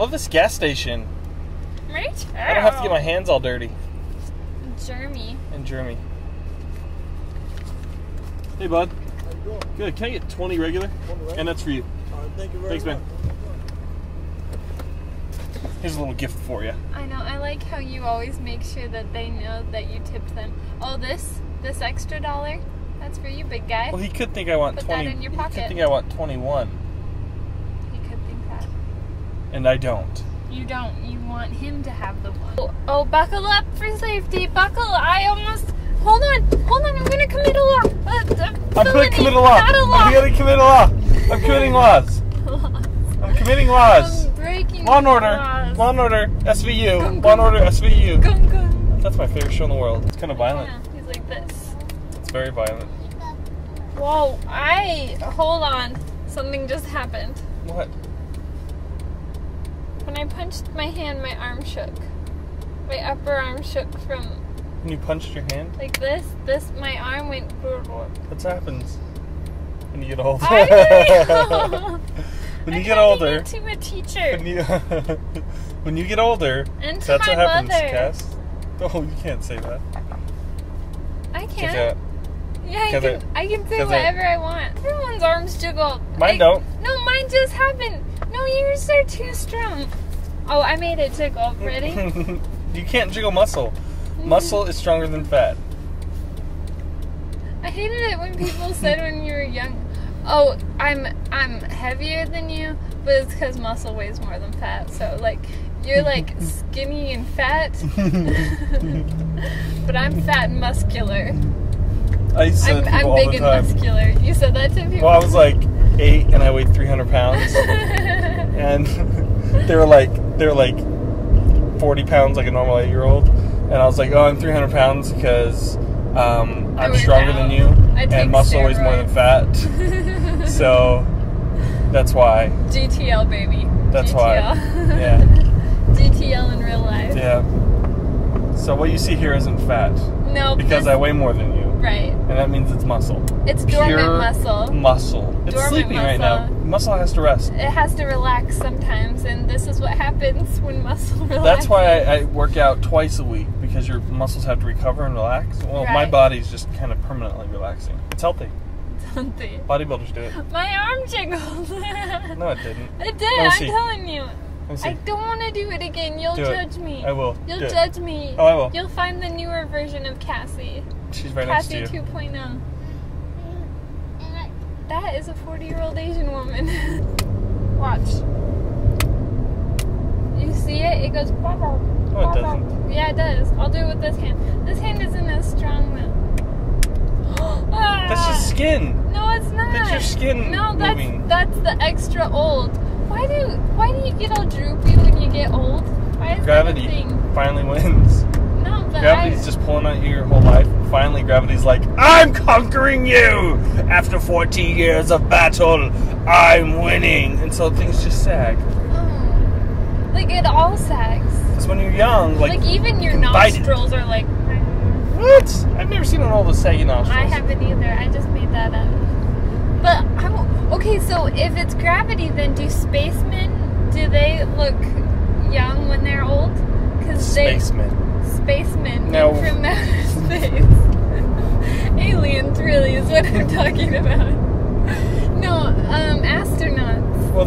love this gas station. Right? I don't have to get my hands all dirty. Germy. And germy. Hey, bud. How you doing? Good. Can I get 20 regular? 20 regular? And that's for you. All right, thank you very Thanks, much. man. Here's a little gift for you. I know. I like how you always make sure that they know that you tipped them. Oh, this extra $1, that's for you, big guy. Well, he could think I want Put 20. that in your He pocket. could think I want 21. He could think that. And I don't. You don't. You want him to have the one. Oh, buckle up for safety. Buckle. I almost. Hold on. I'm gonna commit a law. I'm gonna commit a law. Not a law. I'm gonna commit a law. I'm committing laws. I'm committing laws. I'm breaking Law and order. laws. Law and order. SVU. Gung, Law and order. SVU. Gung, gung. That's my favorite show in the world. It's kind of violent. Yeah, he's like this. It's very violent. Whoa. Hold on. Something just happened. What? When I punched my hand, my arm shook. My upper arm shook from When you punched your hand? like this. My arm went. What happens when you get older? I don't know. When you I'm get older. To a teacher. When you get older, And to that's my what happens, mother. Cass. Oh, you can't say that. I Cause, can't. Yeah, I can say whatever I want. Everyone's arms jiggle. Mine don't. No, mine just happened. No, yours are too strong. Oh, I made it jiggle. Ready? You can't jiggle muscle. Muscle is stronger than fat. I hated it when people said when you were young, oh, I'm heavier than you, but it's because muscle weighs more than fat. So, like, you're, like, skinny and fat, but I'm fat and muscular. I used to say that to people I'm big all the and time. muscular. You said that to people? Well, I was like 8 and I weighed 300 pounds. And they were like 40 pounds like a normal 8-year-old. And I was like, oh, I'm 300 pounds because I'm stronger than you. And muscle weighs more than fat. So that's why. GTL, baby. That's GTL. why. Yeah. GTL in real life. Yeah. So what you see here isn't fat. No. Because I weigh more than you. Right. And that means it's muscle. It's dormant Pure muscle. Muscle. It's Dormant sleeping right now. muscle. Muscle has to rest. It has to relax sometimes, and this is what happens when muscle relaxes. That's why I work out twice a week, because your muscles have to recover and relax. Well, my Right. body's just kind of permanently relaxing. It's healthy. Don't they? Bodybuilders do it. My arm jiggled. No, it didn't. It did, Let me I'm see. telling you. Let me see. I don't want to do it again. You'll Do it. judge me. I will. You'll Do it. judge me. Oh, I will. You'll find the newer version of Cassie. She's right next to Cassie you. 2.0. That is a 40-year-old Asian woman. Watch. You see it? It goes pop up. No, it doesn't. Yeah, it does. I'll do it with this hand. This hand isn't as strong though. That's just skin. No, it's not. That's your skin moving. That's the extra old. Why do you get all droopy when you get old? Why is Gravity that a thing? finally wins. No, but Gravity's just pulling at you your whole life. Finally, gravity's like, I'm conquering you! After 40 years of battle, I'm winning! And so things just sag. Oh. Like, it all sags. Because when you're young, like even your you can bite it. nostrils are like... What? I've never seen an old saggy nostrils. I haven't either. I just made that up. But, okay, so if it's gravity, then do spacemen, do they look young when they're old? Spacemen. Spacemen No. from outer space. Aliens, really, is what I'm talking about. No, astronauts. Well,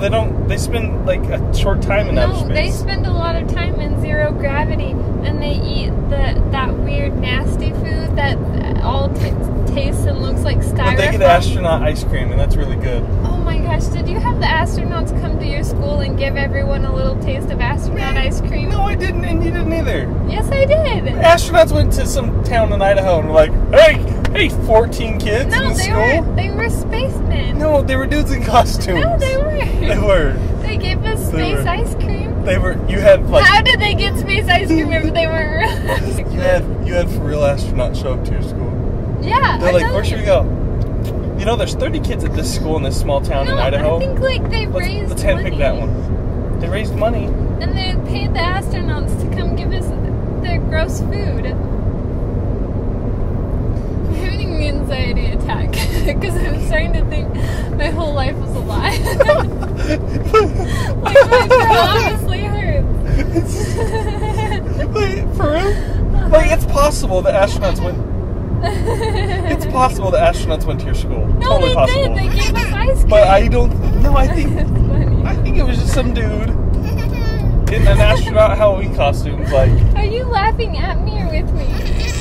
they spend like a short time in outer No, space. they spend a lot of time in zero gravity, and they eat that weird nasty food that all tastes and looks like styrofoam. But they get astronaut ice cream, and that's really good. Oh my gosh, did you have the astronauts come to your school and give everyone a little taste of astronaut ice cream? No, I didn't, and you didn't either. Yes, I did. Astronauts went to some town in Idaho and were like, hey, 14 kids No, in school? they were spacemen. No, they were dudes in costumes. No, they were. They were. They gave us space ice cream. They were. You had like. How did they get space ice cream if they weren't real? You had for real astronauts show up to your school. Yeah. They're like, where should we go? You know, there's 30 kids at this school in this small town in Idaho. I think like they raised Let's money. handpick that one. They raised money. And they paid the astronauts to come give us their gross food. I'm having an anxiety attack because I'm starting to think my whole life was a lie. Like my jaw honestly hurts. Like, it's possible that astronauts went. It's possible that astronauts went to your school. No, Totally they possible. did. They gave us ice cream. But I don't. No, I think. It's funny. I think it was just some dude in an astronaut Halloween costume, like Are you laughing at me or with me?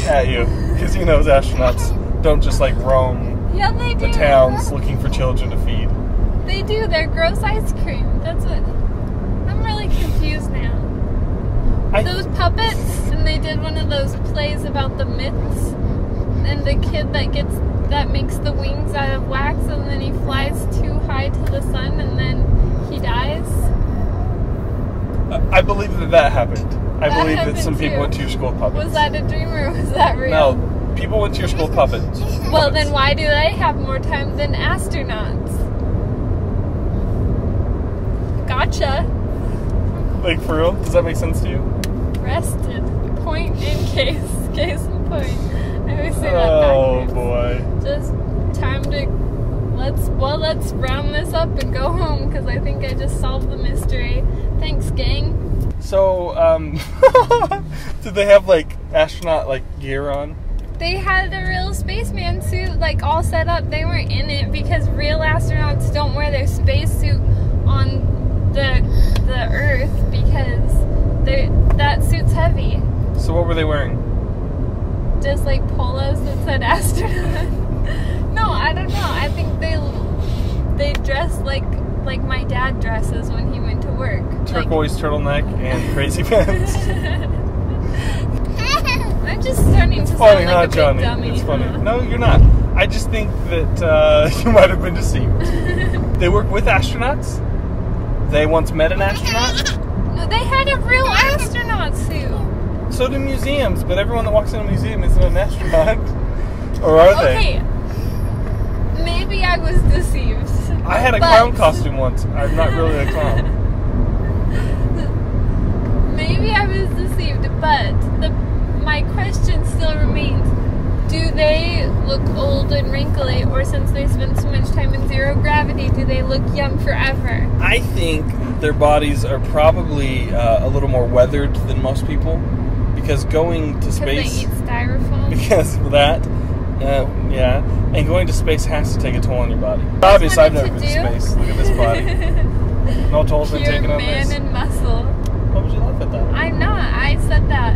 at you, because he knows astronauts don't just like roam Yeah, they do. the towns looking for children to feed. They do. They're gross ice cream. That's what. I'm really confused now. Those puppets, and they did one of those plays about the myths, and the kid that makes the wings out of wax, and then he flies too high to the sun, and then he dies. I believe that happened. I That believe that happened some people too. went to your school with puppets. Was that a dream or was that real? No, people went to your school with puppets. Well, then why do they have more time than astronauts? Gotcha. Like, for real? Does that make sense to you? Rested. Point in case. Case in point. I always say that Oh, backwards. boy. Just time to let's round this up and go home because I think I just solved the mystery. Thanks, gang. So, did they have, like, astronaut, like, gear on? They had a real spaceman suit, like, all set up. They weren't in it because real astronauts don't wear their spacesuit on the Earth because that suit's heavy. So what were they wearing? Just like polos that said astronaut. No, I don't know. I think they dress like my dad dresses when he went to work. Turquoise turtleneck and crazy pants. I'm just starting to sound Funny, like huh, a big Johnny? dummy. It's funny. huh? No, you're not. I just think that you might have been deceived. They work with astronauts. They once met an astronaut. No, they had a real astronaut suit. So do museums, but everyone that walks in a museum isn't an astronaut. Or are they? Okay. Maybe I was deceived. I had a but- clown costume once. I'm not really a clown. Maybe I was deceived, but my question still remains. Do they look old and wrinkly, or since they spend so much time in zero gravity, do they look young forever? I think their bodies are probably a little more weathered than most people, because going to Because they space, eat styrofoam? because of that, yeah, and going to space has to take a toll on your body. Obviously, I've never been to space. Look at this body. No toll's been Pure taken on man this. and muscle. Why would you laugh at that? I'm not. I said that.